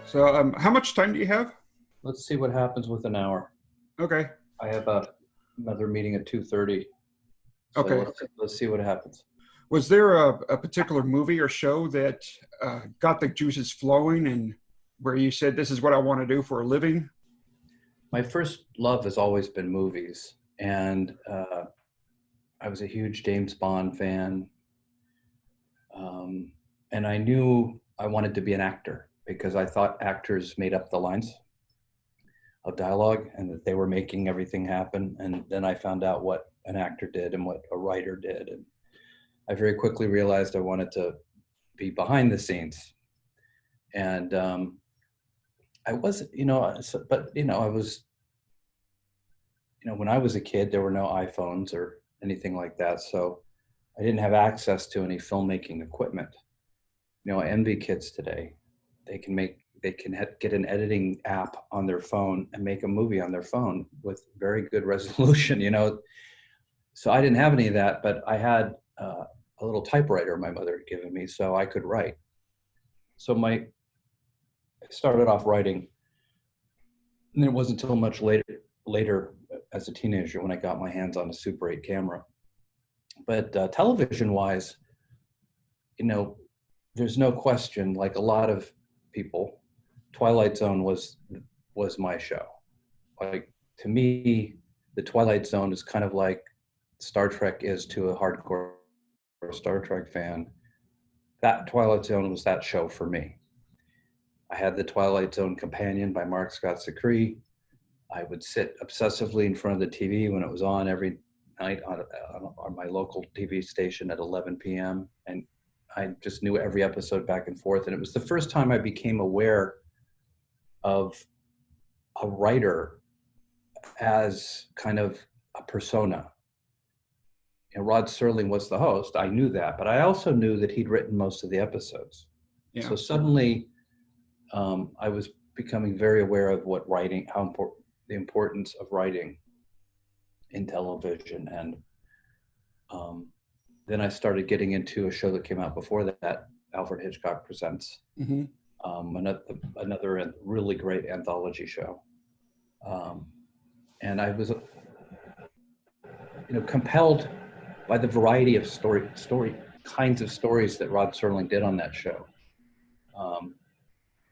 So, how much time do you have? Let's see what happens with an hour. Okay. I have another meeting at 2:30. So Okay. let's see what happens. Was there a particular movie or show that got the juices flowing and where you said, this is what I want to do for a living? My first love has always been movies, and I was a huge James Bond fan. And I knew I wanted to be an actor because I thought actors made up the lines of dialogue and that they were making everything happen. And then I found out what an actor did and what a writer did. And I very quickly realized I wanted to be behind the scenes. And I wasn't, I was, when I was a kid, there were no iPhones or anything like that. So I didn't have access to any filmmaking equipment. I envy kids today. They can get an editing app on their phone and make a movie on their phone with very good resolution, So I didn't have any of that, but I had a little typewriter my mother had given me so I could write. So I started off writing, and it wasn't until much later as a teenager when I got my hands on a Super 8 camera. But television-wise, there's no question, like a lot of people, Twilight Zone was my show. Like, to me, the Twilight Zone is kind of like Star Trek is to a hardcore Star Trek fan. That Twilight Zone was that show for me. I had the Twilight Zone Companion by Mark Scott Secree. I would sit obsessively in front of the TV when it was on every night on my local TV station at 11 p.m. And I just knew every episode back and forth. And it was the first time I became aware of a writer as kind of a persona. Rod Serling was the host. I knew that, but I also knew that he'd written most of the episodes. Yeah. So suddenly I was becoming very aware of what writing, the importance of writing in television. And then I started getting into a show that came out before that, Alfred Hitchcock Presents, another really great anthology show. And I was, compelled by the variety of kinds of stories that Rod Serling did on that show.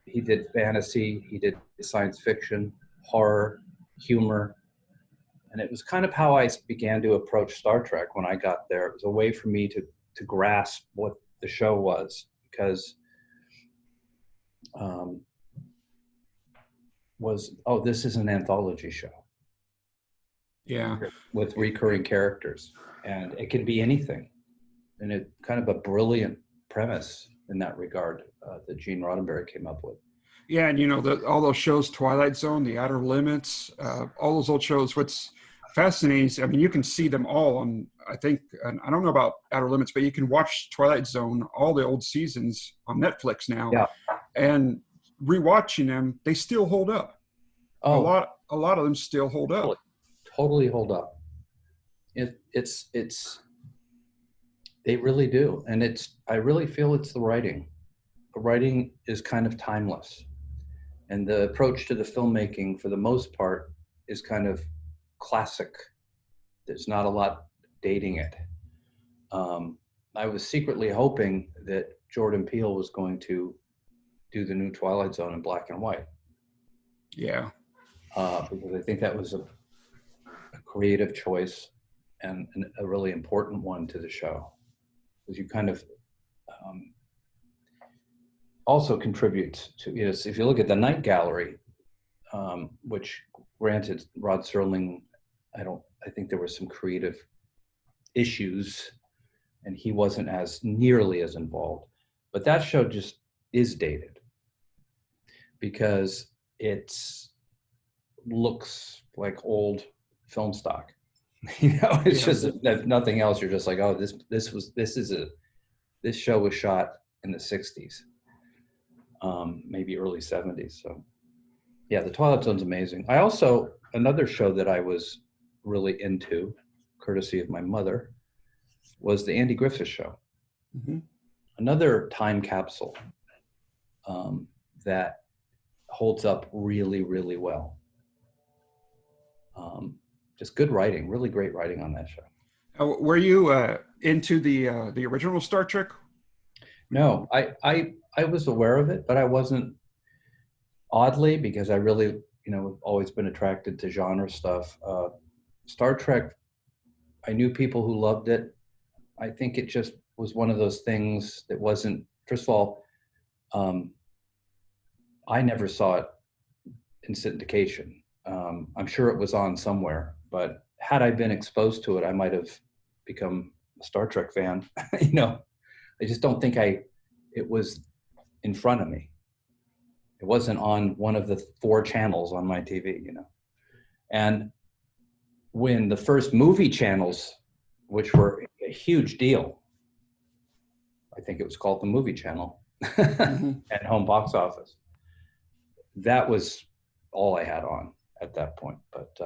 He did fantasy, he did science fiction, horror, humor. And it was kind of how I began to approach Star Trek when I got there. It was a way for me to grasp what the show was, because this is an anthology show. Yeah. With recurring characters. And it can be anything. And it kind of a brilliant premise in that regard that Gene Roddenberry came up with. Yeah, and all those shows, Twilight Zone, The Outer Limits, all those old shows. What's fascinating is, you can see them all on, I think, and I don't know about Outer Limits, but you can watch Twilight Zone, all the old seasons on Netflix now. Yeah. And rewatching them, they still hold up. Oh, a lot of them still hold up. Totally hold up. They really do. And I really feel it's the writing. The writing is kind of timeless. And the approach to the filmmaking, for the most part, is kind of classic. There's not a lot dating it. I was secretly hoping that Jordan Peele was going to do the new Twilight Zone in black and white. Yeah. Because I think that was a creative choice and a really important one to the show. Because you kind of also contributes to, if you look at the Night Gallery, which granted Rod Serling, I think there were some creative issues and he wasn't nearly as involved, but that show just is dated because it looks like old film stock. It's just, if nothing else, you're just like, oh, this show was shot in the 60s, maybe early 70s. So yeah, the Twilight Zone's amazing. Another show that I was really into, courtesy of my mother, was the Andy Griffith Show. Mm-hmm. Another time capsule that holds up really, really well. Just good writing, really great writing on that show. Were you into the original Star Trek? No, I was aware of it, but I wasn't, oddly, because I really, always been attracted to genre stuff. Star Trek, I knew people who loved it. I think it just was one of those things that wasn't, first of all, I never saw it in syndication. I'm sure it was on somewhere, but had I been exposed to it, I might have become a Star Trek fan. I just don't think it was in front of me. It wasn't on one of the 4 channels on my TV, And when the first movie channels, which were a huge deal, I think it was called the Movie Channel, at home box office, that was all I had on at that point. But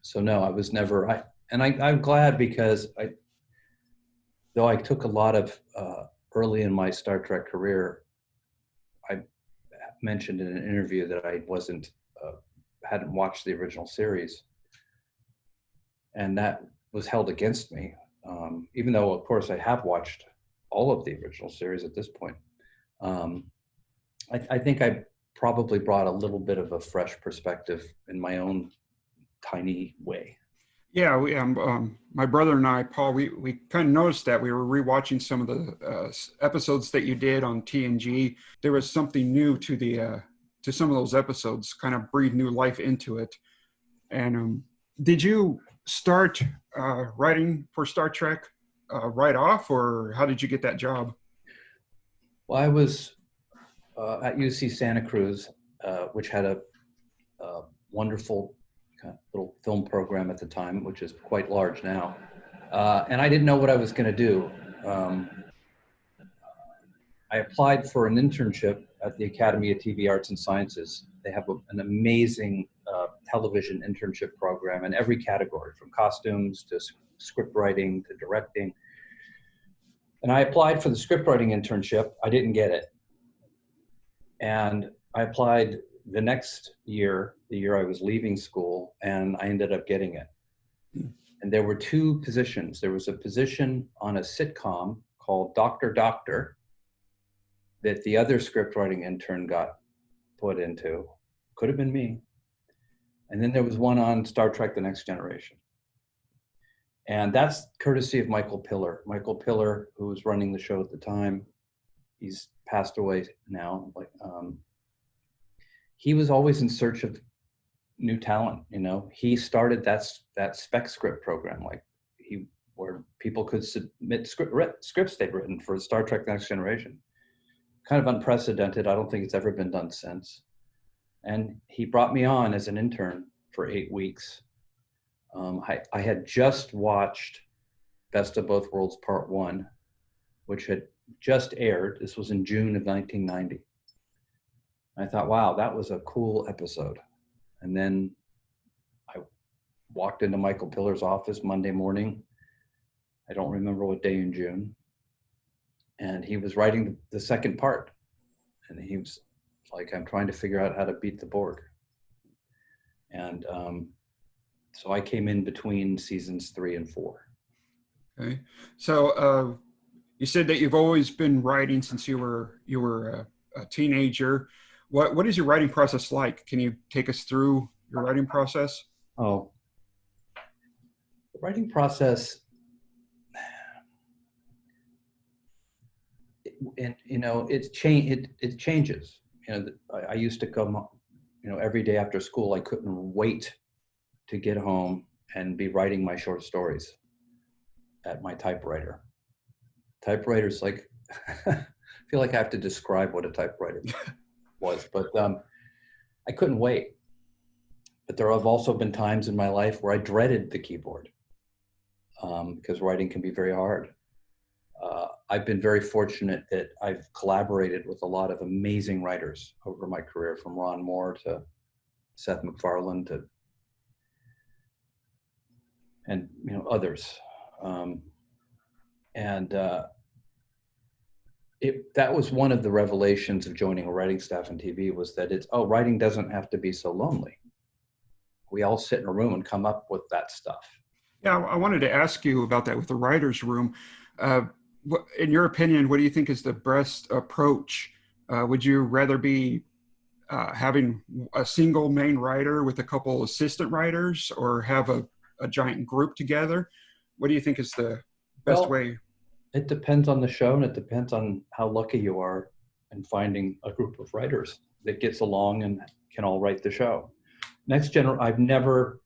so no, I was never, I'm glad, because though I took a lot of, early in my Star Trek career, I mentioned in an interview that I hadn't watched the original series, and that was held against me, even though of course I have watched all of the original series at this point. I think I probably brought a little bit of a fresh perspective in my own tiny way. Yeah, we my brother and I, Paul, we kind of noticed that we were rewatching some of the episodes that you did on TNG. There was something new to the to some of those episodes, kind of breathed new life into it. And did you start writing for Star Trek right off, or how did you get that job? Well, I was at UC Santa Cruz, which had a wonderful kind of little film program at the time, which is quite large now. And I didn't know what I was going to do. I applied for an internship at the Academy of TV Arts and Sciences. They have an amazing television internship program in every category, from costumes to script writing to directing. And I applied for the script writing internship. I didn't get it. And I applied the next year, the year I was leaving school, and I ended up getting it. And there were 2 positions. There was a position on a sitcom called Dr. Doctor that the other script writing intern got put into. Could have been me. And then there was one on Star Trek The Next Generation. And that's courtesy of Michael Piller. Michael Piller, who was running the show at the time, he's passed away now. He was always in search of new talent. He started that spec script program, where people could submit scripts they'd written for Star Trek The Next Generation. Kind of unprecedented. I don't think it's ever been done since. And he brought me on as an intern for 8 weeks. I had just watched Best of Both Worlds Part 1, which had just aired. This was in June of 1990. I thought, wow, that was a cool episode. And then I walked into Michael Piller's office Monday morning. I don't remember what day in June. And he was writing the second part. And he was like, I'm trying to figure out how to beat the Borg. And so I came in between seasons 3 and 4. Okay. So you said that you've always been writing since you were a teenager. What is your writing process like? Can you take us through your writing process? Oh, the writing process, it changes. I used to come, every day after school. I couldn't wait to get home and be writing my short stories at my typewriter. Typewriter's like, I feel like I have to describe what a typewriter was, but I couldn't wait. But there have also been times in my life where I dreaded the keyboard, because writing can be very hard. I've been very fortunate that I've collaborated with a lot of amazing writers over my career, from Ron Moore to Seth MacFarlane and others. that was one of the revelations of joining a writing staff in TV, was that writing doesn't have to be so lonely. We all sit in a room and come up with that stuff. Yeah, I wanted to ask you about that with the writer's room. In your opinion, what do you think is the best approach? Would you rather be having a single main writer with a couple assistant writers, or have a giant group together? What do you think is the best way? It depends on the show, and it depends on how lucky you are in finding a group of writers that gets along and can all write the show. I've never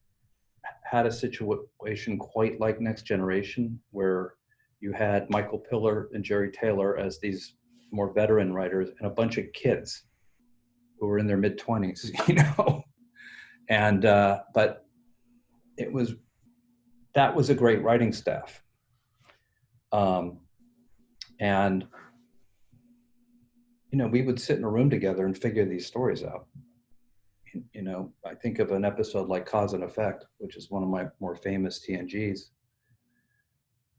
had a situation quite like Next Generation, where you had Michael Piller and Jerry Taylor as these more veteran writers and a bunch of kids who were in their mid-20s, and but that was a great writing staff. And we would sit in a room together and figure these stories out. I think of an episode like Cause and Effect, which is one of my more famous TNGs,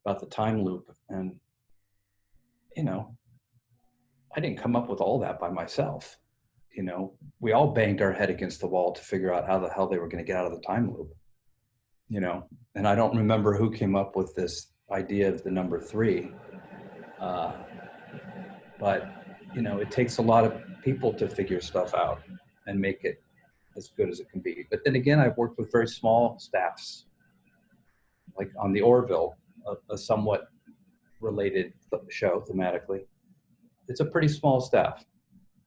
about the time loop. And, I didn't come up with all that by myself. We all banged our head against the wall to figure out how the hell they were going to get out of the time loop. And I don't remember who came up with this idea of the number 3. But, it takes a lot of people to figure stuff out and make it as good as it can be. But then again, I've worked with very small staffs, like on the Orville, a somewhat related show thematically. It's a pretty small staff.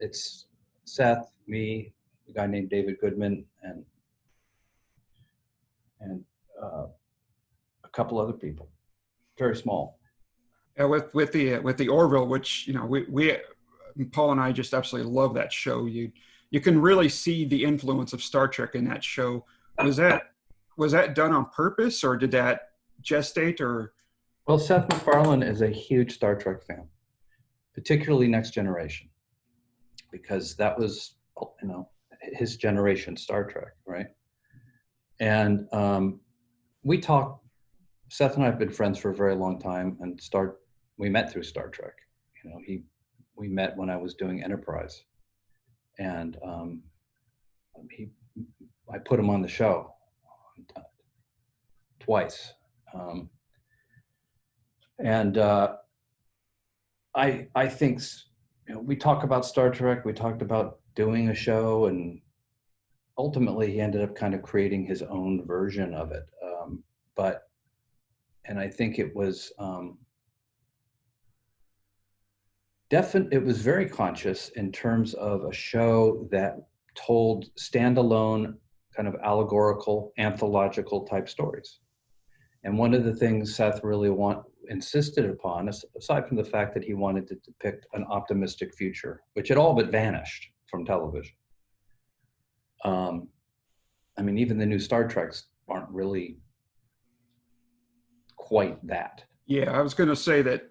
It's Seth, me, a guy named David Goodman, and a couple other people. Very small. With the Orville, which we Paul and I just absolutely love that show. You can really see the influence of Star Trek in that show. Was that done on purpose, or did that gestate? Or well, Seth MacFarlane is a huge Star Trek fan, particularly Next Generation, because that was his generation Star Trek, right? And we talk. Seth and I have been friends for a very long time, and we met through Star Trek. We met when I was doing Enterprise, and I put him on the show twice, and I think we talk about Star Trek. We talked about doing a show, and ultimately he ended up kind of creating his own version of it. And I think it was it was very conscious in terms of a show that told standalone, kind of allegorical, anthological type stories. And one of the things Seth really insisted upon, aside from the fact that he wanted to depict an optimistic future, which had all but vanished from television. Even the new Star Treks aren't really quite that. Yeah, I was going to say that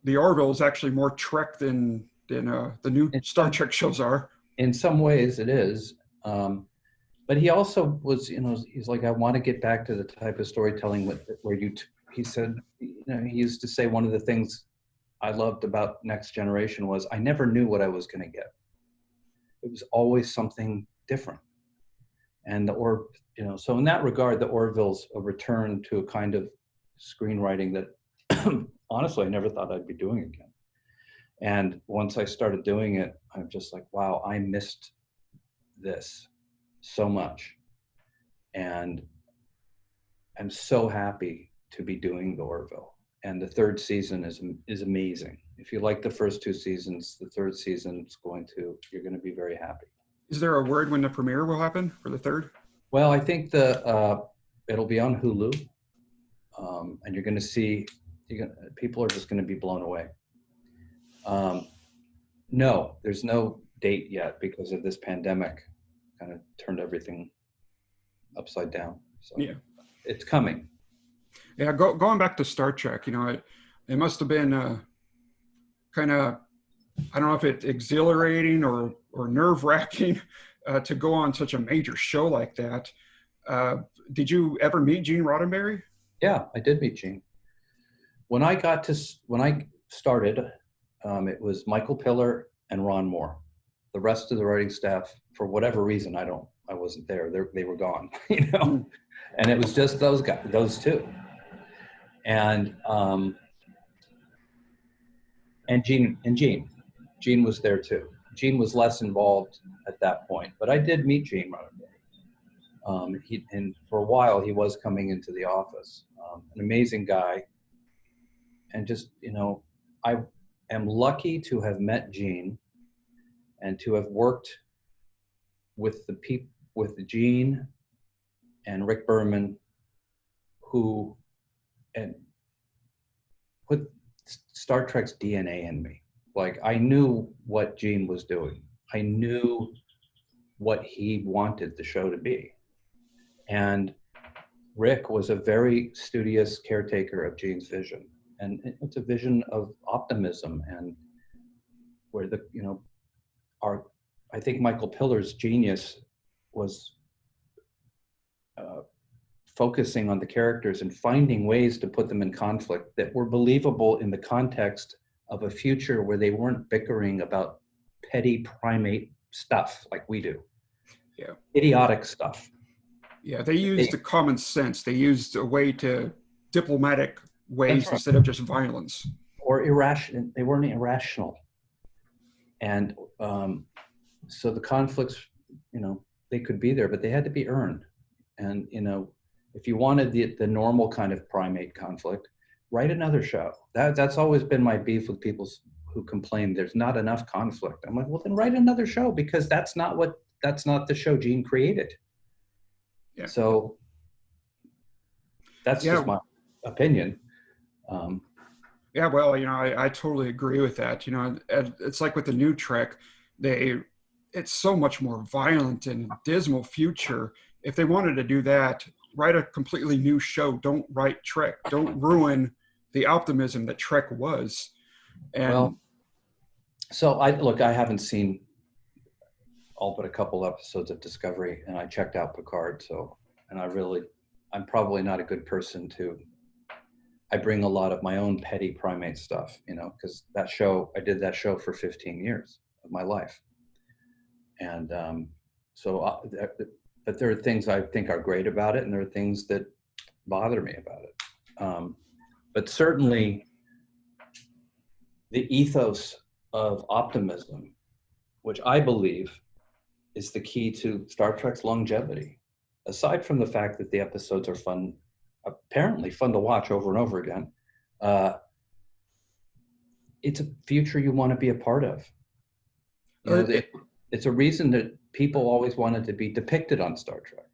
the Orville is actually more Trek than the new Star Trek shows are. In some ways it is. But he also was, he's like, I want to get back to the type of storytelling he said, he used to say one of the things I loved about Next Generation was I never knew what I was going to get. It was always something different. And so in that regard, the Orville's a return to a kind of screenwriting that honestly I never thought I'd be doing again. And once I started doing it, I'm just like, wow, I missed this so much. And I'm so happy to be doing the Orville. And the 3rd season is amazing. If you like the first 2 seasons, the 3rd season you're going to be very happy. Is there a word when the premiere will happen for the 3rd? Well, I think it'll be on Hulu. And you're going to see, people are just going to be blown away. No, there's no date yet because of this pandemic kind of turned everything upside down. So yeah, it's coming. Yeah, going back to Star Trek, it must have been kind of, I don't know if it's exhilarating or nerve-wracking to go on such a major show like that. Did you ever meet Gene Roddenberry? Yeah, I did meet Gene. When I started, It was Michael Piller and Ron Moore. The rest of the writing staff, for whatever reason, I wasn't there. They were gone, you know. Mm. And it was just those guys, those two. And Gene was there too. Gene was less involved at that point, but I did meet Gene Roddenberry. And for a while he was coming into the office. An amazing guy. And just, you know, I am lucky to have met Gene and to have worked with Gene and Rick Berman, who and put Star Trek's DNA in me. Like, I knew what Gene was doing. I knew what he wanted the show to be. And Rick was a very studious caretaker of Gene's vision. And it's a vision of optimism, and where I think Michael Piller's genius was focusing on the characters and finding ways to put them in conflict that were believable in the context of a future where they weren't bickering about petty primate stuff like we do. Yeah. Idiotic stuff. Yeah, they used the common sense. They used a way to diplomatic ways right. instead of just violence. Or irrational. They weren't irrational. And so the conflicts, you know, they could be there, but they had to be earned. And, you know, if you wanted the normal kind of primate conflict, write another show. That's always been my beef with people who complain there's not enough conflict. I'm like, well, then write another show, because that's not the show Gene created. Yeah. So that's just my opinion. Yeah, well, you know, I totally agree with that. You know, it's like with the new Trek, it's so much more violent and dismal future. If they wanted to do that, write a completely new show. Don't write Trek. Don't ruin the optimism that Trek was. And well, so I haven't seen all but a couple episodes of Discovery, and I checked out Picard. So, and I'm probably not a good person I bring a lot of my own petty primate stuff, you know, because I did that show for 15 years of my life. And but there are things I think are great about it, and there are things that bother me about it. But certainly the ethos of optimism, which I believe is the key to Star Trek's longevity, aside from the fact that the episodes are apparently fun to watch over and over again, it's a future you want to be a part of. You know, it's a reason that people always wanted to be depicted on Star Trek.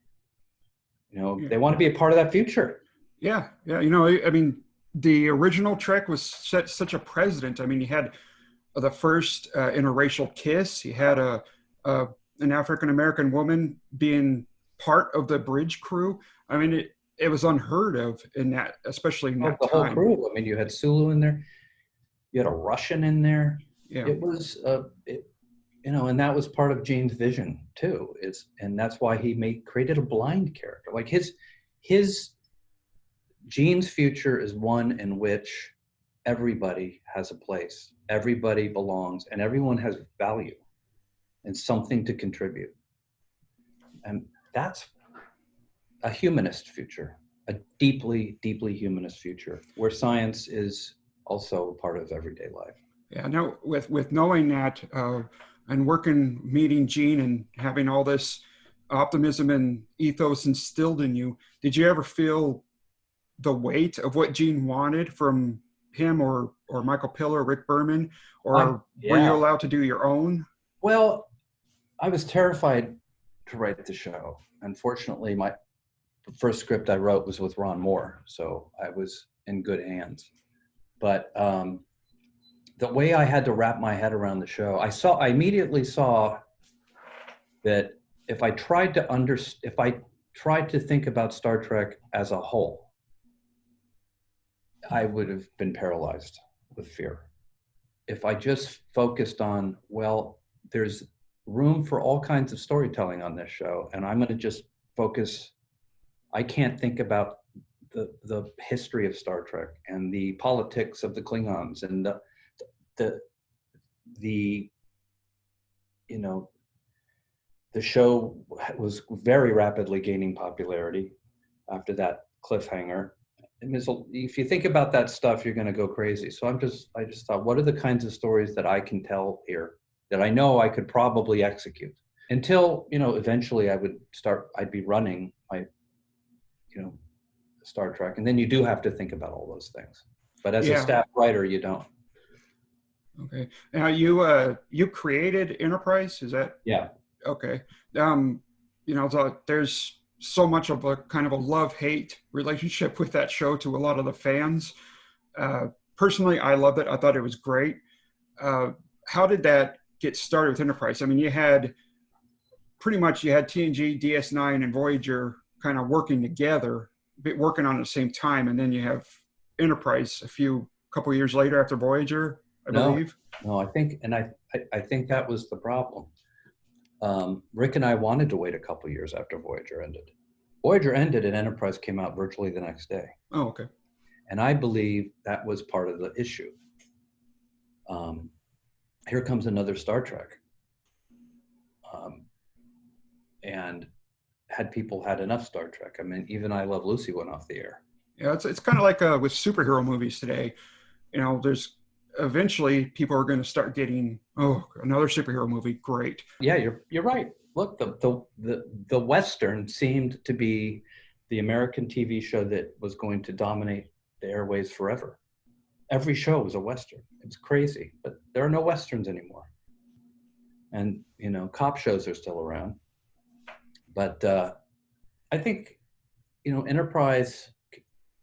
You know, they want to be a part of that future. Yeah. You know, I mean, the original Trek was such a precedent. I mean, you had the first interracial kiss. You had an African-American woman being part of the bridge crew. I mean, it was unheard of in that, especially in that the time. Whole crew. I mean, you had Sulu in there. You had a Russian in there. Yeah. It was, you know, and that was part of Gene's vision too. And that's why he created a blind character. Like Gene's future is one in which everybody has a place, everybody belongs, and everyone has value and something to contribute. And that's a humanist future, a deeply, deeply humanist future, where science is also part of everyday life. Yeah. Now, with knowing that and meeting Gene and having all this optimism and ethos instilled in you, did you ever feel the weight of what Gene wanted from him or Michael Piller, Rick Berman, or were you allowed to do your own? Well, I was terrified to write the show. Unfortunately, the first script I wrote was with Ron Moore, so I was in good hands. But the way I had to wrap my head around the show, I immediately saw that if I tried to think about Star Trek as a whole, I would have been paralyzed with fear. If I just focused on, well, there's room for all kinds of storytelling on this show, and I'm going to just focus. I can't think about the history of Star Trek and the politics of the Klingons and the the, you know, the show was very rapidly gaining popularity after that cliffhanger. And if you think about that stuff, you're going to go crazy. So I just thought, what are the kinds of stories that I can tell here that I know I could probably execute? Until, eventually I'd be running my, Star Trek. And then you do have to think about all those things. But as a staff writer, you don't. Okay. Now you created Enterprise, is that? Yeah. Okay. There's so much of a kind of a love-hate relationship with that show to a lot of the fans. Personally, I loved it. I thought it was great. How did that get started with Enterprise? I mean, you had TNG, DS9, and Voyager kind of working together, working on at the same time, and then you have Enterprise couple of years later after Voyager, I believe. No, I think that was the problem. Rick and I wanted to wait a couple of years after Voyager ended. Voyager ended and Enterprise came out virtually the next day. Oh, okay. And I believe that was part of the issue. Here comes another Star Trek. And had people had enough Star Trek? I mean, even I Love Lucy went off the air. Yeah, it's kind of like with superhero movies today. There's eventually people are going to start getting, another superhero movie, great. Yeah, you're right. Look, the Western seemed to be the American TV show that was going to dominate the airways forever. Every show was a Western. It's crazy, but there are no Westerns anymore. And cop shows are still around. But I think Enterprise.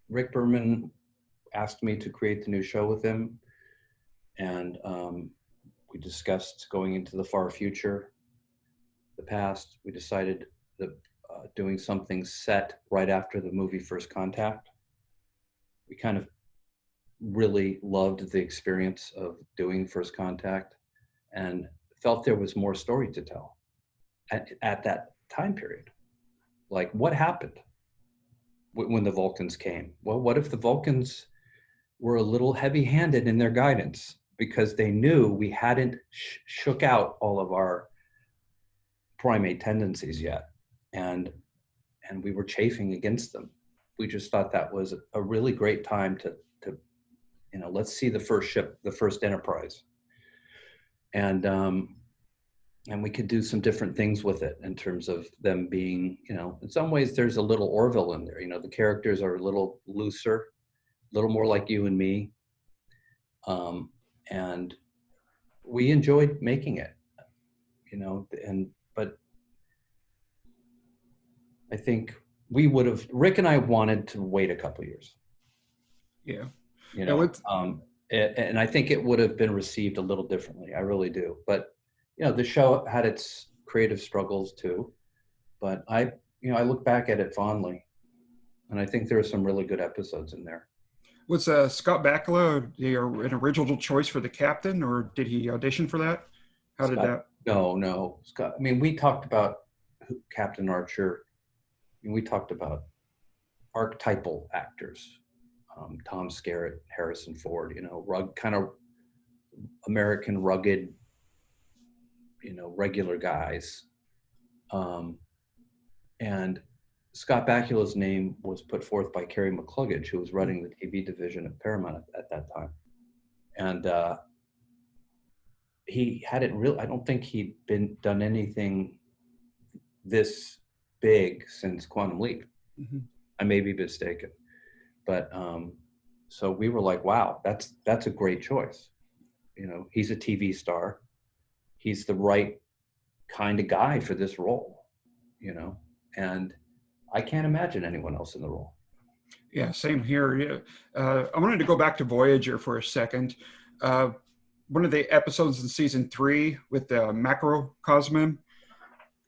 Rick Berman asked me to create the new show with him, and we discussed going into the far future, the past. We decided that doing something set right after the movie First Contact. We kind of really loved the experience of doing First Contact and felt there was more story to tell at that time period. Like, what happened when the Vulcans came? Well, what if the Vulcans were a little heavy-handed in their guidance because they knew we hadn't shook out all of our primate tendencies yet, and we were chafing against them. We just thought that was a really great time to let's see the first ship, the first Enterprise, and we could do some different things with it in terms of them being, in some ways there's a little Orville in there. The characters are a little looser, a little more like you and me. And we enjoyed making it, but I think Rick and I wanted to wait a couple of years. Yeah. And I think it would have been received a little differently. I really do. But the show had its creative struggles too, but I look back at it fondly, and I think there are some really good episodes in there. Was Scott Bakula an original choice for the captain, or did he audition for that? How did that? No, Scott. I mean, we talked about Captain Archer, and we talked about archetypal actors, Tom Skerritt, Harrison Ford. Kind of American rugged, regular guys. And Scott Bakula's name was put forth by Kerry McCluggage, who was running the TV division at Paramount at that time. And he hadn't really, I don't think he'd done anything this big since Quantum Leap. Mm-hmm. I may be mistaken. But so we were like, wow, that's a great choice. He's a TV star. He's the right kind of guy for this role, and I can't imagine anyone else in the role. Yeah, same here. Yeah. I wanted to go back to Voyager for a second. One of the episodes in season 3 with the macrocosm.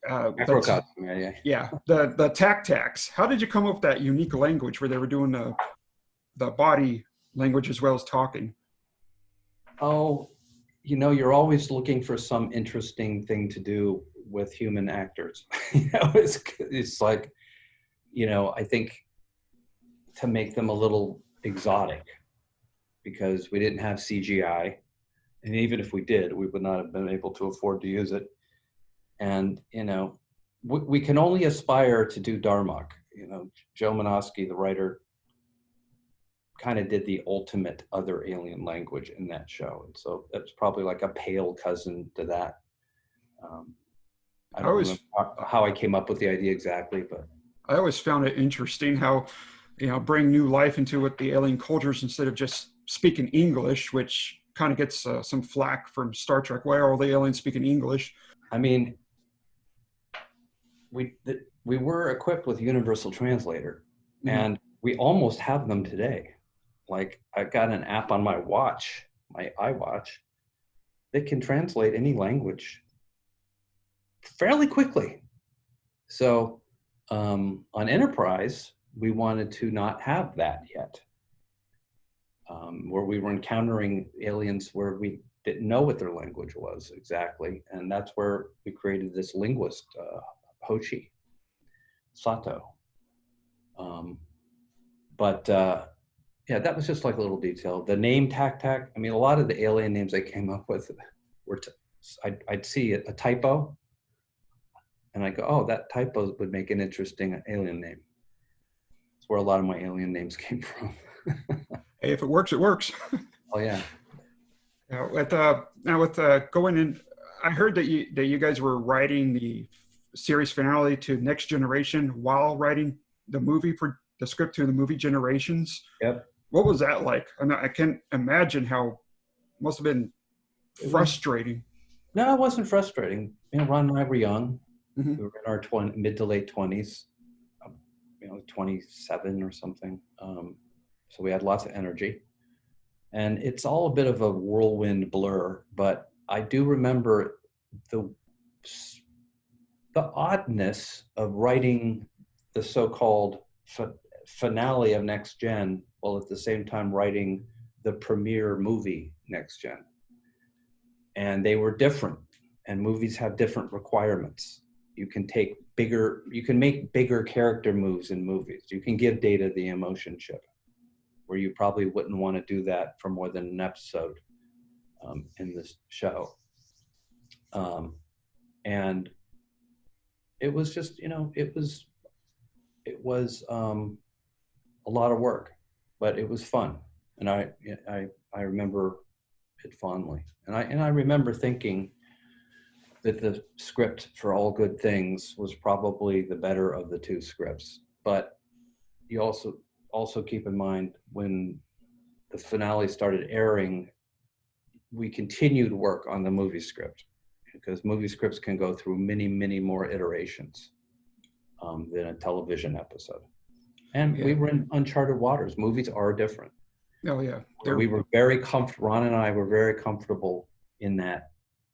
Macrocosm, yeah. Yeah, the tac-tacs. How did you come up with that unique language where they were doing the body language as well as talking? Oh, you're always looking for some interesting thing to do with human actors. It's like, I think to make them a little exotic, because we didn't have CGI And even if we did, we would not have been able to afford to use it. And, you know, we can only aspire to do Darmok. You know, Joe Menosky, the writer, kind of did the ultimate other alien language in that show. And so that's probably like a pale cousin to that. I don't remember how I came up with the idea exactly, but I always found it interesting how, you know, bring new life into what the alien cultures instead of just speaking English, which kind of gets some flack from Star Trek. Why are all the aliens speaking English? I mean, we were equipped with Universal Translator, and we almost have them today. Like, I've got an app on my watch, my iWatch, that can translate any language fairly quickly. So on Enterprise, we wanted to not have that yet, where we were encountering aliens where we didn't know what their language was exactly. And that's where we created this linguist, Hoshi Sato. Yeah, that was just like a little detail. The name Tac Tac, I mean, a lot of the alien names I came up with were, I'd see a typo, and I go, oh, that typo would make an interesting alien name. That's where a lot of my alien names came from. Hey, if it works, it works. Oh yeah. With going in, I heard that you guys were writing the series finale to Next Generation while writing the movie for the script to the movie Generations. Yep. What was that like? I can't imagine how it must have been frustrating. No, it wasn't frustrating. You know, Ron and I were young. We were in our mid to late 20s, you know, 27 or something. So we had lots of energy. And it's all a bit of a whirlwind blur, but I do remember the oddness of writing the so-called finale of Next Gen, while at the same time writing the premiere movie Next Gen. And they were different, and movies have different requirements. You can make bigger character moves in movies. You can give Data the emotion chip, where you probably wouldn't want to do that for more than an episode in this show. And it was just, you know, it was a lot of work, but it was fun. And I remember it fondly. And I remember thinking that the script For All Good Things was probably the better of the two scripts. But you also keep in mind, when the finale started airing, we continued work on the movie script, because movie scripts can go through many, many more iterations than a television episode. And we were in uncharted waters. Movies are different. Oh yeah. We were very comfortable. Ron and I were very comfortable in that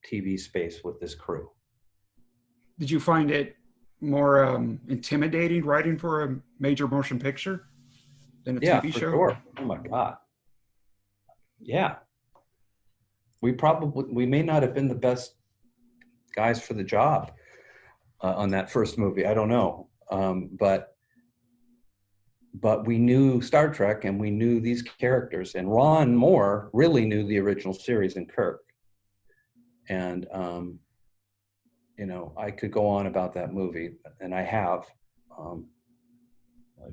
TV space with this crew. Did you find it more intimidating writing for a major motion picture than a TV show? Sure. Oh my God. Yeah. We may not have been the best guys for the job on that first movie. I don't know. But we knew Star Trek, and we knew these characters, and Ron Moore really knew the original series and Kirk. And, you know, I could go on about that movie, and I have.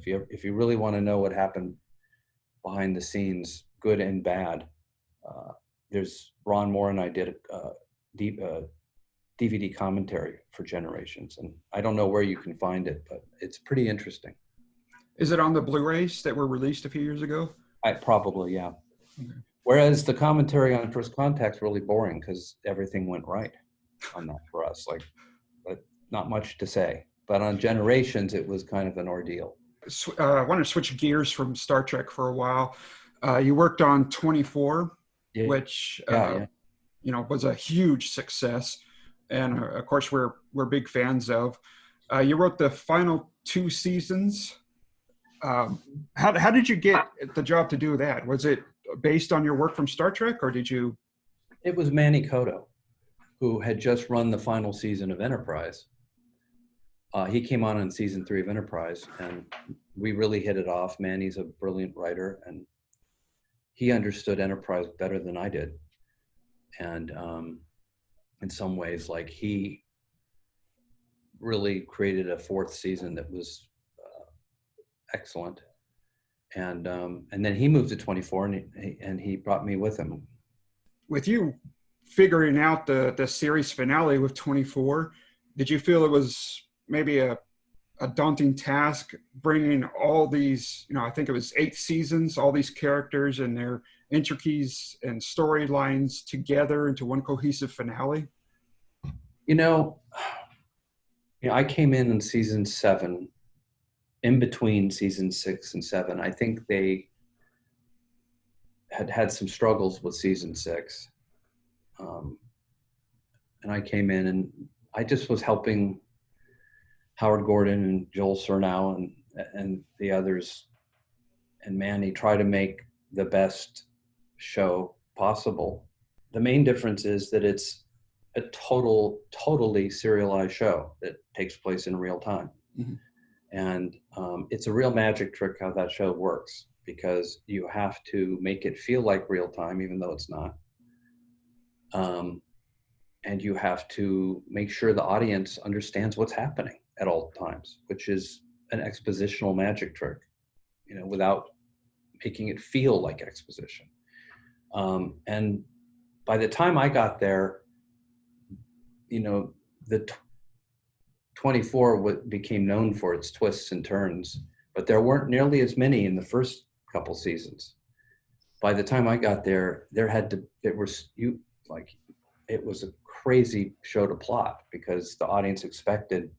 If you really want to know what happened behind the scenes, good and bad, there's Ron Moore and I did a DVD commentary for Generations, and I don't know where you can find it, but it's pretty interesting. Is it on the Blu-rays that were released a few years ago? Probably, yeah. Okay. Whereas the commentary on First Contact's really boring, because everything went right on that for us. Like, but not much to say. But on Generations, it was kind of an ordeal. I want to switch gears from Star Trek for a while. You worked on 24, which you know, was a huge success, and of course we're big fans of. You wrote the final 2 seasons. How did you get the job to do that? Was it based on your work from Star Trek, or did you? It was Manny Cotto, who had just run the final season of Enterprise. He came on in season 3 of Enterprise, and we really hit it off. Manny's a brilliant writer, and he understood Enterprise better than I did. And in some ways, like, he really created a fourth season that was excellent. And then he moved to 24, and he brought me with him. With you figuring out the series finale with 24, did you feel it was maybe a daunting task bringing all these, I think it was 8 seasons, all these characters and their intricacies and storylines together into one cohesive finale? I came in season 7, in between season 6 and 7. I think they had some struggles with season 6. And I came in and I just was helping Howard Gordon and Joel Surnow and the others and Manny try to make the best show possible. The main difference is that it's a totally serialized show that takes place in real time. Mm-hmm. And it's a real magic trick how that show works, because you have to make it feel like real time, even though it's not. And you have to make sure the audience understands what's happening at all times, which is an expositional magic trick, without making it feel like exposition. And by the time I got there, the 24 became known for its twists and turns, but there weren't nearly as many in the first couple seasons. By the time I got there, it was a crazy show to plot, because the audience expected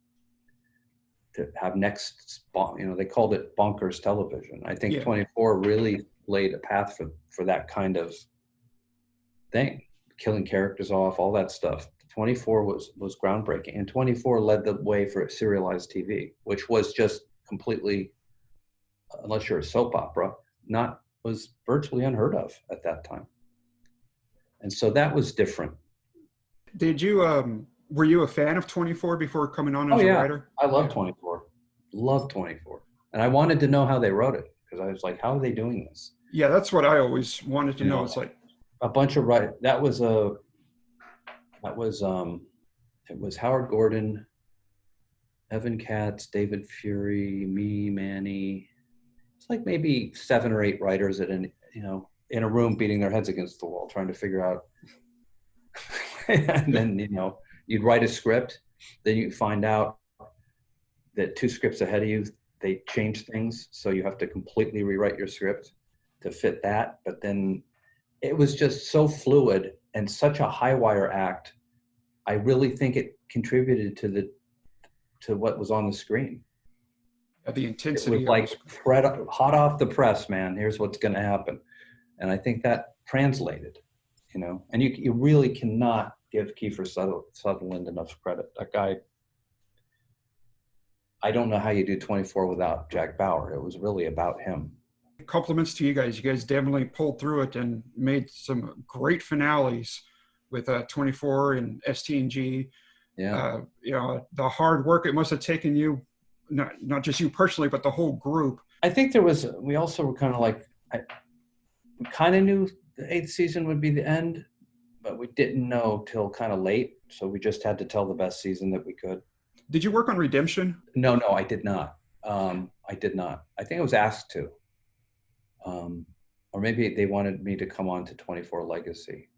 to have they called it bonkers television. I think 24 really laid a path for that kind of thing, killing characters off, all that stuff. 24 was groundbreaking, and 24 led the way for serialized TV, which was just completely, unless you're a soap opera, was virtually unheard of at that time. And so that was different. Did you were you a fan of 24 before coming on as a writer? I love 24. Love 24. And I wanted to know how they wrote it, because I was like, how are they doing this? Yeah, that's what I always wanted to know. It's like a bunch of it was Howard Gordon, Evan Katz, David Fury, me, Manny. It's like maybe 7 or 8 writers in a room beating their heads against the wall trying to figure out. And then, you'd write a script, then you find out that 2 scripts ahead of you, they change things. So you have to completely rewrite your script to fit that. But then it was just so fluid and such a high wire act. I really think it contributed to what was on the screen. The intensity. It was like hot off the press, man. Here's what's going to happen. And I think that translated, and you really cannot give Kiefer Sutherland enough credit. That guy, I don't know how you do 24 without Jack Bauer. It was really about him. Compliments to you guys. You guys definitely pulled through it and made some great finales with 24 and STNG. Yeah. The hard work it must have taken you, not just you personally, but the whole group. I think we also were kind of like, we kind of knew the 8th season would be the end, but we didn't know till kind of late. So we just had to tell the best season that we could. Did you work on Redemption? No, I did not. I did not. I think I was asked to. Or maybe they wanted me to come on to 24 Legacy.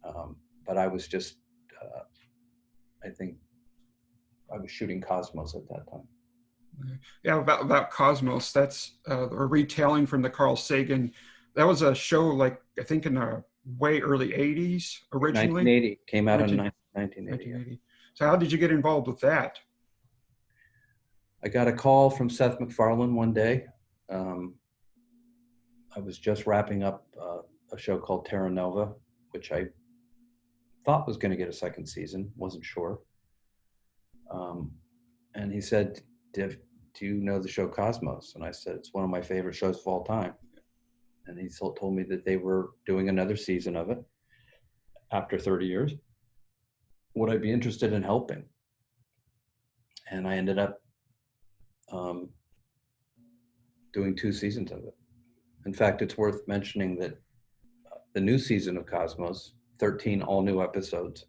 But I was just, I think I was shooting Cosmos at that time. Yeah, about Cosmos, that's a retelling from the Carl Sagan. That was a show, I think in the way early 80s originally. 1980, came out in 1980. So how did you get involved with that? I got a call from Seth MacFarlane one day. I was just wrapping up a show called Terra Nova, which I thought was going to get a 2nd season, wasn't sure. And he said, do you know the show Cosmos? And I said, it's one of my favorite shows of all time. And he told me that they were doing another season of it after 30 years. Would I be interested in helping? And I ended up doing 2 seasons of it. In fact, it's worth mentioning that the new season of Cosmos 13 all new episodes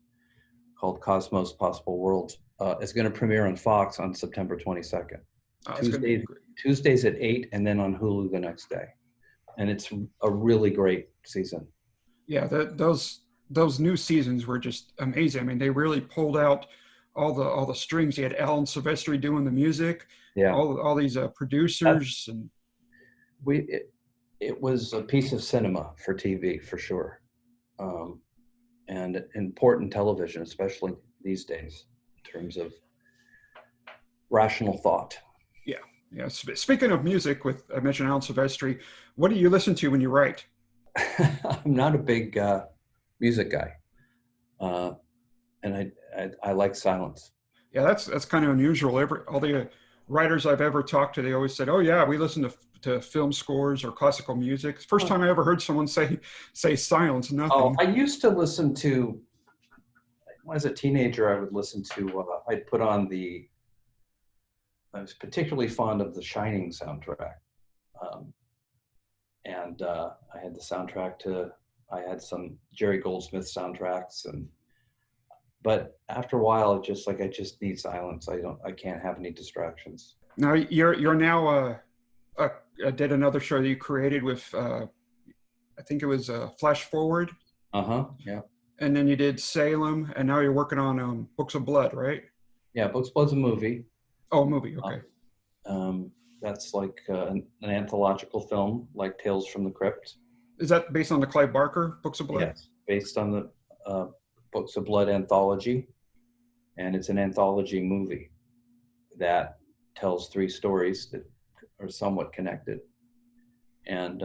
called Cosmos Possible Worlds. It's going to premiere on Fox on September 22nd. Tuesdays at 8, and then on Hulu the next day. And it's a really great season. Yeah, those new seasons were just amazing. I mean, they really pulled out all the strings. You had Alan Silvestri doing the music. Yeah, all these producers. And it was a piece of cinema for TV for sure, and important television, especially these days, in terms of rational thought. Yeah. Speaking of music, I mentioned Alan Silvestri. What do you listen to when you write? I'm not a big music guy, and I like silence. Yeah, that's kind of unusual. All the writers I've ever talked to, they always said, "Oh yeah, we listen to film scores or classical music." First time I ever heard someone say silence. Nothing. Oh, I used to listen to. When I was a teenager, I would listen to. I'd put on I was particularly fond of the Shining soundtrack, and I had the soundtrack I had some Jerry Goldsmith soundtracks, but after a while, I just need silence. I can't have any distractions. Now you're now did another show that you created with I think it was Flash Forward. Yeah. And then you did Salem, and now you're working on Books of Blood, right? Yeah, Books of Blood's a movie. Oh, a movie. Okay. That's like an anthological film, like Tales from the Crypt. Is that based on the Clive Barker Books of Blood? Yes, based on the Books of Blood anthology, and it's an anthology movie that tells 3 stories that are somewhat connected, and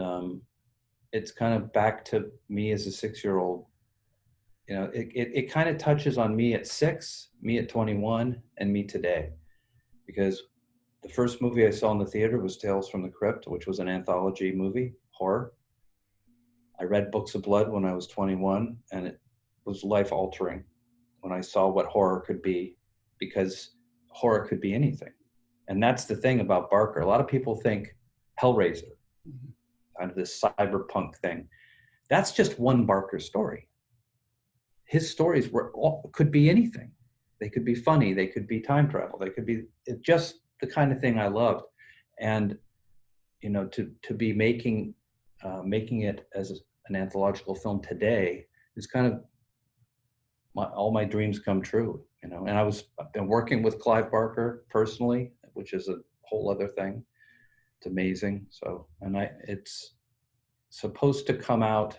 it's kind of back to me as a 6-year-old. It kind of touches on me at 6, me at 21, and me today, because the first movie I saw in the theater was Tales from the Crypt, which was an anthology movie, horror. I read Books of Blood when I was 21, and it was life-altering when I saw what horror could be, because horror could be anything. And that's the thing about Barker. A lot of people think Hellraiser, kind of this cyberpunk thing. That's just one Barker story. His stories could be anything. They could be funny. They could be time travel. They could be just the kind of thing I loved. And, to be making it as an anthological film today is kind of all my dreams come true, And I've been working with Clive Barker personally, which is a whole other thing. It's amazing. So, it's supposed to come out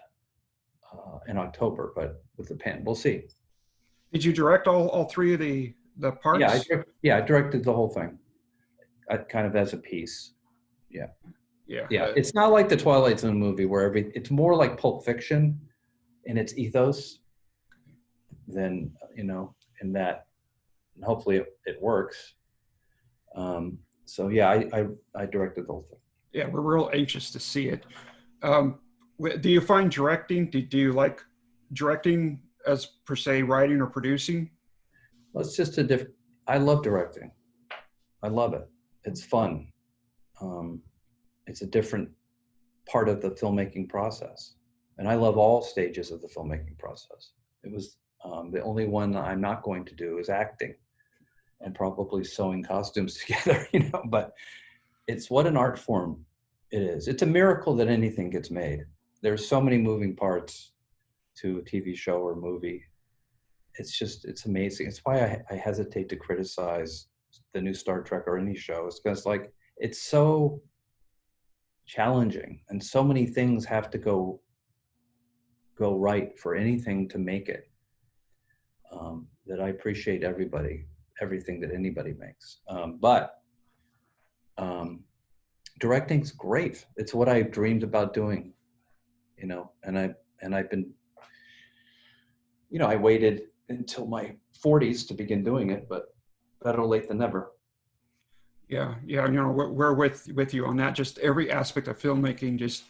in October, but with the pen, we'll see. Did you direct all 3 of the parts? I directed the whole thing, kind of as a piece. Yeah. It's not like the Twilight Zone movie where it's more like Pulp Fiction in its ethos than, in that, and hopefully it works. So yeah, I directed the whole thing. Yeah, we're real anxious to see it. Do you find directing, do you like directing as per se writing or producing? Well, it's just I love directing. I love it. It's fun. It's a different part of the filmmaking process. And I love all stages of the filmmaking process. It was the only one I'm not going to do is acting and probably sewing costumes together, but it's what an art form it is. It's a miracle that anything gets made. There's so many moving parts to a TV show or movie. It's amazing. It's why I hesitate to criticize the new Star Trek or any show. It's because it's so challenging and so many things have to go right for anything to make it, that I appreciate everything that anybody makes. But directing's great. It's what I dreamed about doing, and I've been, I waited until my 40s to begin doing it, but better late than never. Yeah. We're with you on that. Just every aspect of filmmaking just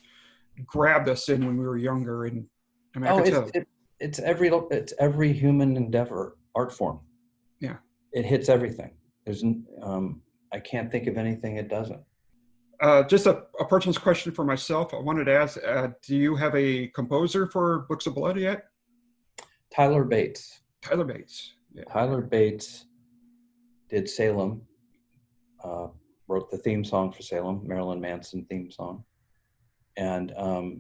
grabbed us in when we were younger, and I mean, it's every human endeavor, art form. Yeah, it hits everything. There's I can't think of anything it doesn't. Just a personal question for myself. I wanted to ask: do you have a composer for Books of Blood yet? Tyler Bates. Tyler Bates. Yeah. Tyler Bates did Salem, wrote the theme song for Salem, Marilyn Manson theme song. And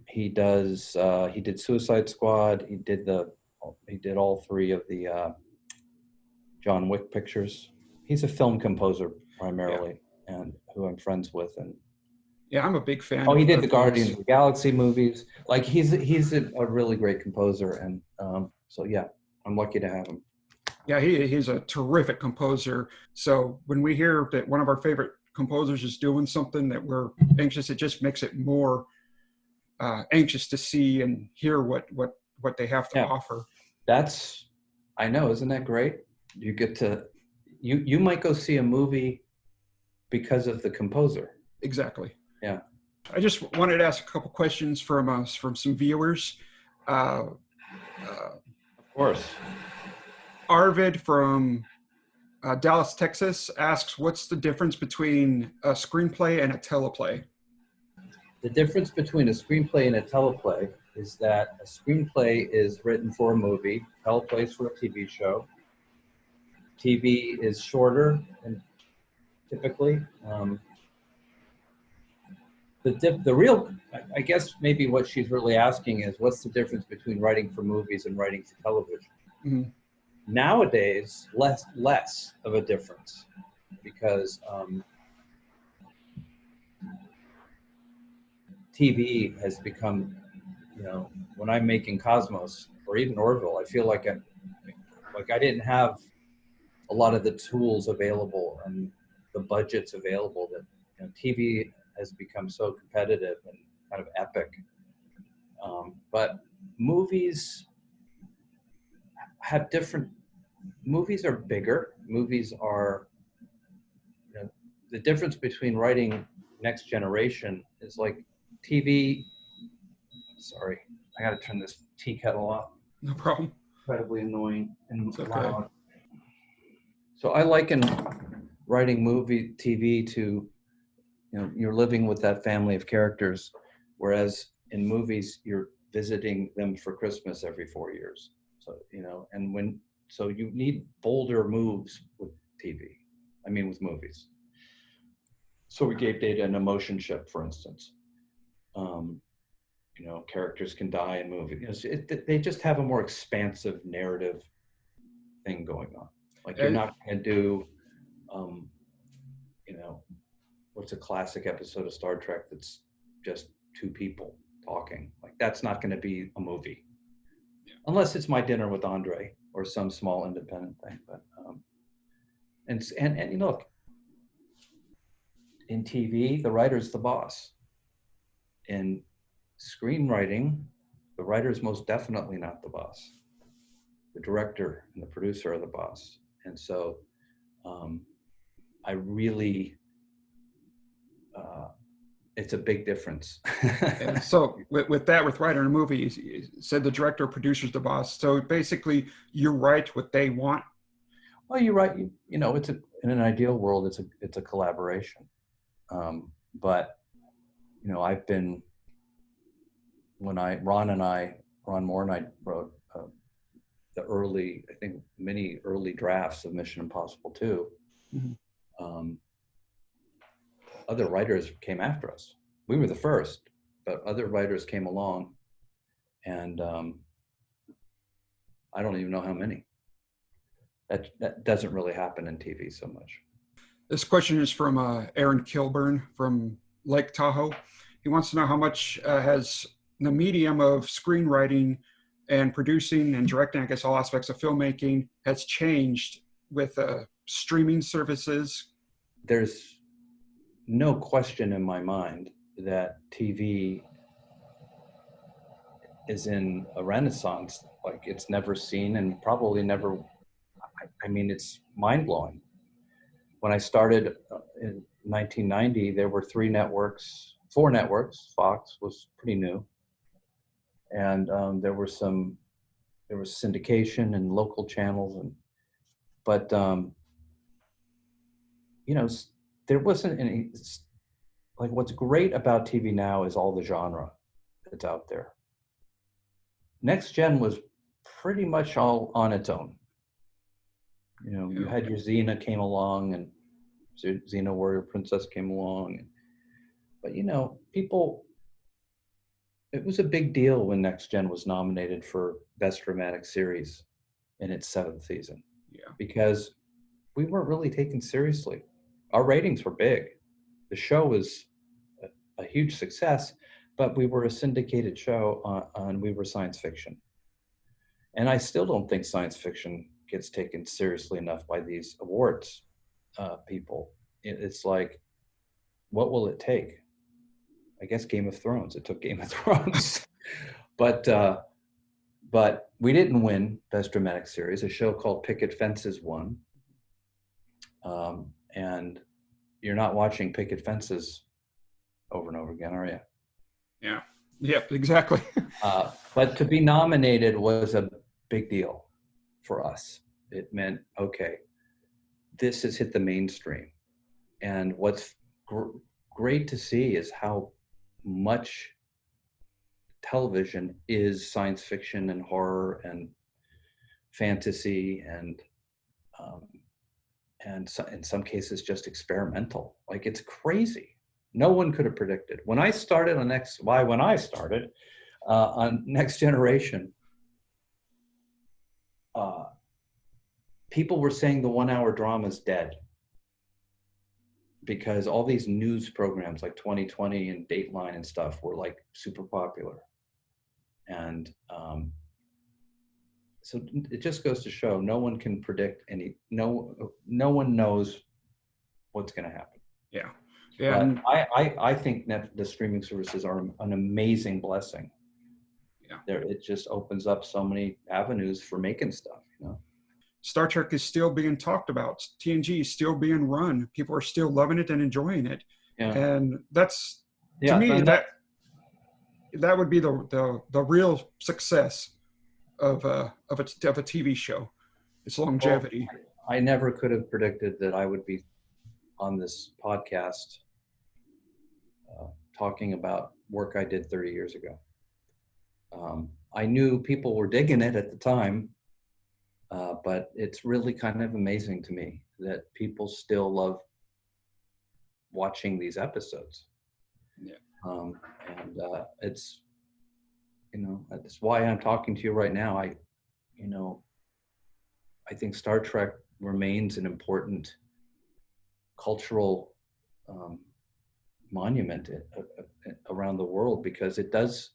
he did Suicide Squad. He did all three of the John Wick pictures. He's a film composer primarily, and who I'm friends with. And yeah, I'm a big fan. he did the Guardians of the Galaxy movies. Like he's a really great composer, and so yeah, I'm lucky to have him. Yeah, he's a terrific composer. So when we hear that one of our favorite composers is doing something that we're anxious, it just makes it more anxious to see and hear what they have to offer. I know, isn't that great? You get to, you might go see a movie because of the composer. Exactly. Yeah. I just wanted to ask a couple questions from some viewers. Of course. Arvid from Dallas, Texas asks, what's the difference between a screenplay and a teleplay? The difference between a screenplay and a teleplay is that a screenplay is written for a movie, teleplay is for a TV show. TV is shorter, and typically, the real, I guess maybe what she's really asking is, what's the difference between writing for movies and writing for television? Mm-hmm. Nowadays, less of a difference, because TV has become, when I'm making Cosmos or even Orville, I feel like I didn't have a lot of the tools available and the budgets available that TV has become so competitive and kind of epic. But movies have movies are bigger. Movies are, the difference between writing Next Generation is like TV. Sorry, I got to turn this tea kettle off. No problem. Incredibly annoying and loud. Okay. So I liken writing TV to, you're living with that family of characters, whereas in movies you're visiting them for Christmas every 4 years. So so you need bolder moves with with movies. So we gave Data an emotion ship, for instance. Characters can die in movies. They just have a more expansive narrative thing going on. Like you're not going to do, what's a classic episode of Star Trek that's just two people talking? Like that's not going to be a movie, unless it's My Dinner with Andre or some small independent thing. But and look, in TV, the writer's the boss. In screenwriting, the writer is most definitely not the boss. The director and the producer are the boss. And so I really, it's a big difference. And so with writing a movie, you said the director or producer's the boss. So basically you write what they want. Well, you're right. It's in an ideal world, it's a collaboration. But I've been, Ron Moore and I wrote many early drafts of Mission Impossible 2. Mm-hmm. Other writers came after us. We were the first, but other writers came along, and I don't even know how many. That doesn't really happen in TV so much. This question is from Aaron Kilburn from Lake Tahoe. He wants to know how much has the medium of screenwriting and producing and directing, I guess all aspects of filmmaking, has changed with streaming services. There's no question in my mind that TV is in a renaissance like it's never seen and probably never. It's mind-blowing. When I started in 1990, there were 4 networks. Fox was pretty new. And there was syndication and local channels. But there wasn't any, like what's great about TV now is all the genre that's out there. Next Gen was pretty much all on its own. You know, you had your Xena came along, and Xena Warrior Princess came along. But, you know, people, it was a big deal when Next Gen was nominated for Best Dramatic Series in its 7th season. Yeah. Because we weren't really taken seriously. Our ratings were big. The show was a huge success, but we were a syndicated show and we were science fiction. And I still don't think science fiction gets taken seriously enough by these awards people. It's like, what will it take? I guess Game of Thrones. It took Game of Thrones. But we didn't win Best Dramatic Series. A show called Picket Fences won. And you're not watching Picket Fences over and over again, are you? Yeah. Yep, exactly. But to be nominated was a big deal for us. It meant, okay, this has hit the mainstream. And what's great to see is how much television is science fiction and horror and fantasy and so, in some cases just experimental. Like, it's crazy. No one could have predicted. When I started on on Next Generation, people were saying the 1 hour drama is dead because all these news programs like 2020 and Dateline and stuff were like super popular. And so it just goes to show no one can predict no one knows what's going to happen. Yeah. But I think the streaming services are an amazing blessing. Yeah. It just opens up so many avenues for making stuff, you know. Star Trek is still being talked about. TNG is still being run. People are still loving it and enjoying it. Yeah. And that's, to me, that would be the real success of a TV show. Its longevity. Well, I never could have predicted that I would be on this podcast talking about work I did 30 years ago. I knew people were digging it at the time, but it's really kind of amazing to me that people still love watching these episodes. Yeah. And it's, you know, that's why I'm talking to you right now. I think Star Trek remains an important cultural monument around the world because it does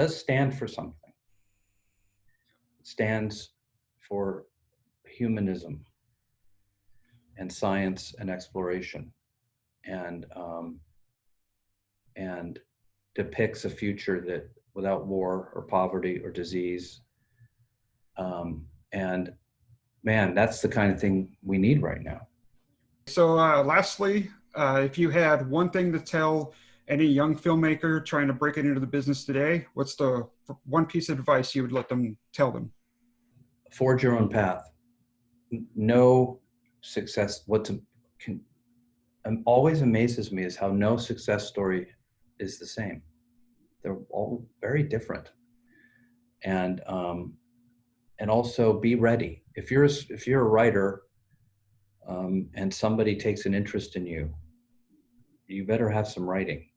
stand for something. It stands for humanism and science and exploration, and depicts a future that without war or poverty or disease. And man, that's the kind of thing we need right now. So lastly, if you had one thing to tell any young filmmaker trying to break it into the business today, what's the one piece of advice you would tell them? Forge your own path. No success. Always amazes me is how no success story is the same. They're all very different. And also be ready. If you're a writer and somebody takes an interest in you, you better have some writing.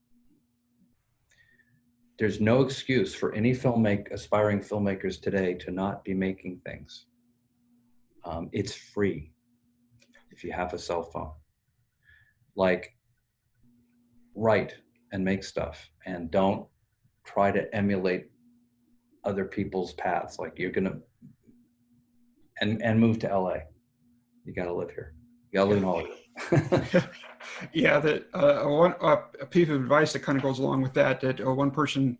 There's no excuse for any aspiring filmmakers today to not be making things. It's free if you have a cell phone. Like, write and make stuff, and don't try to emulate other people's paths. Like, you're gonna and move to LA. You got to live here. You got to live in Hollywood. Yeah, a piece of advice that kind of goes along with that one person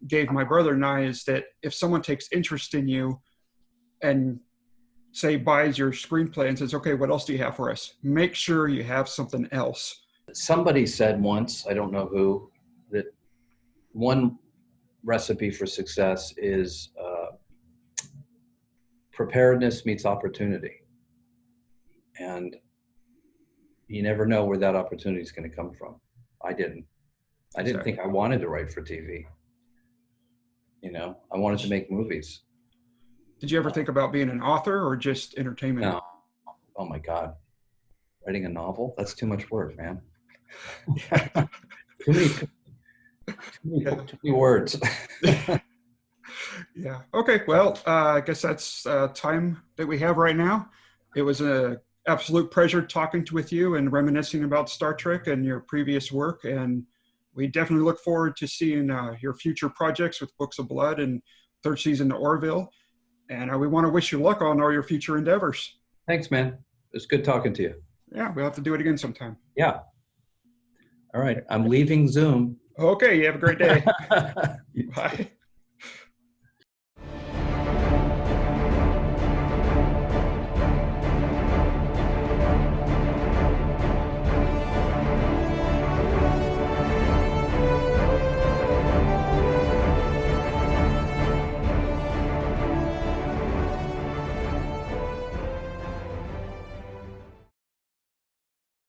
gave my brother and I is that if someone takes interest in you and say buys your screenplay and says, okay, what else do you have for us? Make sure you have something else. Somebody said once, I don't know who, that one recipe for success is preparedness meets opportunity. And you never know where that opportunity is going to come from. I didn't think I wanted to write for TV. You know, I wanted to make movies. Did you ever think about being an author or just entertainment? No. Oh my God. Writing a novel? That's too much work, man. too many, too many words. Yeah. Okay. Well, I guess that's time that we have right now. It was an absolute pleasure talking with you and reminiscing about Star Trek and your previous work. And we definitely look forward to seeing your future projects with Books of Blood and third season of Orville. And we want to wish you luck on all your future endeavors. Thanks, man. It's good talking to you. Yeah, we'll have to do it again sometime. Yeah. All right. I'm leaving Zoom. Okay. You have a great day. Bye.